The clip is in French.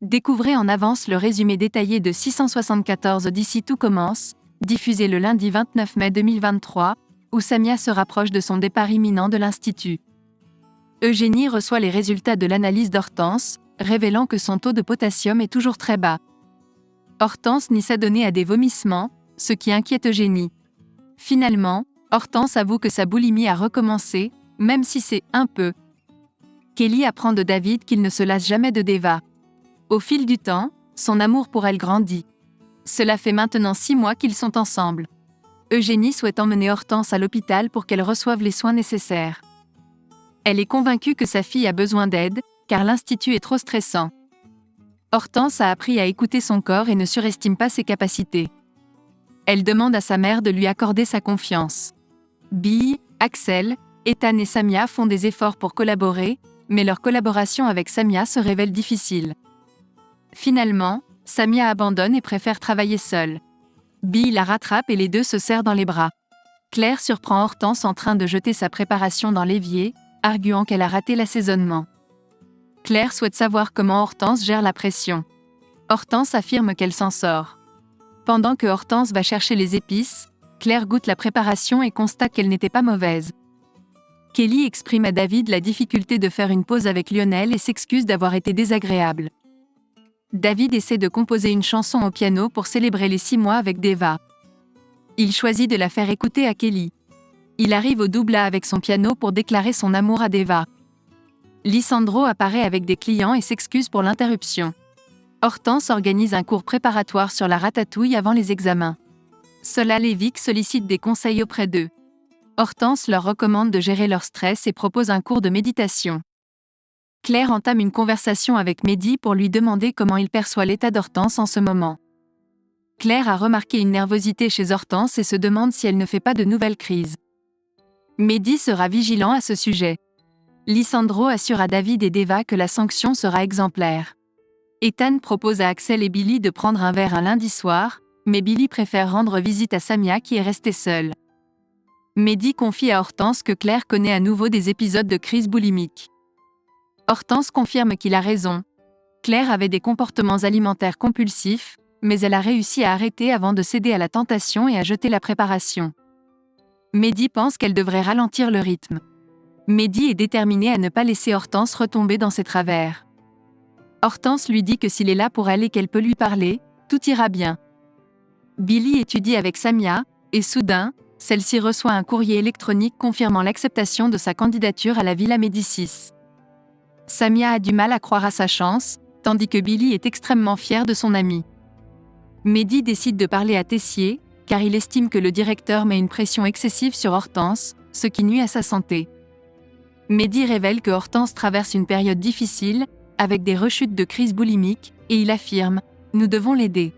Découvrez en avance le résumé détaillé de 674 d'ici tout commence, diffusé le lundi 29 mai 2023, où Samia se rapproche de son départ imminent de l'Institut. Eugénie reçoit les résultats de l'analyse d'Hortense, révélant que son taux de potassium est toujours très bas. Hortense nie s'adonner à des vomissements, ce qui inquiète Eugénie. Finalement, Hortense avoue que sa boulimie a recommencé, même si c'est un peu. Kelly apprend de David qu'il ne se lasse jamais de Deva. Au fil du temps, son amour pour elle grandit. Cela fait maintenant 6 mois qu'ils sont ensemble. Eugénie souhaite emmener Hortense à l'hôpital pour qu'elle reçoive les soins nécessaires. Elle est convaincue que sa fille a besoin d'aide, car l'Institut est trop stressant. Hortense a appris à écouter son corps et ne surestime pas ses capacités. Elle demande à sa mère de lui accorder sa confiance. Bill, Axel, Ethan et Samia font des efforts pour collaborer, mais leur collaboration avec Samia se révèle difficile. Finalement, Samia abandonne et préfère travailler seule. Bill la rattrape et les deux se serrent dans les bras. Claire surprend Hortense en train de jeter sa préparation dans l'évier, arguant qu'elle a raté l'assaisonnement. Claire souhaite savoir comment Hortense gère la pression. Hortense affirme qu'elle s'en sort. Pendant que Hortense va chercher les épices, Claire goûte la préparation et constate qu'elle n'était pas mauvaise. Kelly exprime à David la difficulté de faire une pause avec Lionel et s'excuse d'avoir été désagréable. David essaie de composer une chanson au piano pour célébrer les 6 mois avec Deva. Il choisit de la faire écouter à Kelly. Il arrive au double-A avec son piano pour déclarer son amour à Deva. Lisandro apparaît avec des clients et s'excuse pour l'interruption. Hortense organise un cours préparatoire sur la ratatouille avant les examens. Solal et Vic sollicitent des conseils auprès d'eux. Hortense leur recommande de gérer leur stress et propose un cours de méditation. Claire entame une conversation avec Mehdi pour lui demander comment il perçoit l'état d'Hortense en ce moment. Claire a remarqué une nervosité chez Hortense et se demande si elle ne fait pas de nouvelles crises. Mehdi sera vigilant à ce sujet. Lisandro assure à David et Deva que la sanction sera exemplaire. Ethan propose à Axel et Billy de prendre un verre un lundi soir, mais Billy préfère rendre visite à Samia qui est restée seule. Mehdi confie à Hortense que Claire connaît à nouveau des épisodes de crise boulimique. Hortense confirme qu'il a raison. Claire avait des comportements alimentaires compulsifs, mais elle a réussi à arrêter avant de céder à la tentation et à jeter la préparation. Mehdi pense qu'elle devrait ralentir le rythme. Mehdi est déterminé à ne pas laisser Hortense retomber dans ses travers. Hortense lui dit que s'il est là pour elle et qu'elle peut lui parler, tout ira bien. Billy étudie avec Samia, et soudain, celle-ci reçoit un courrier électronique confirmant l'acceptation de sa candidature à la Villa Médicis. Samia a du mal à croire à sa chance, tandis que Billy est extrêmement fier de son ami. Mehdi décide de parler à Tessier, car il estime que le directeur met une pression excessive sur Hortense, ce qui nuit à sa santé. Mehdi révèle que Hortense traverse une période difficile, avec des rechutes de crise boulimique, et il affirme « Nous devons l'aider ».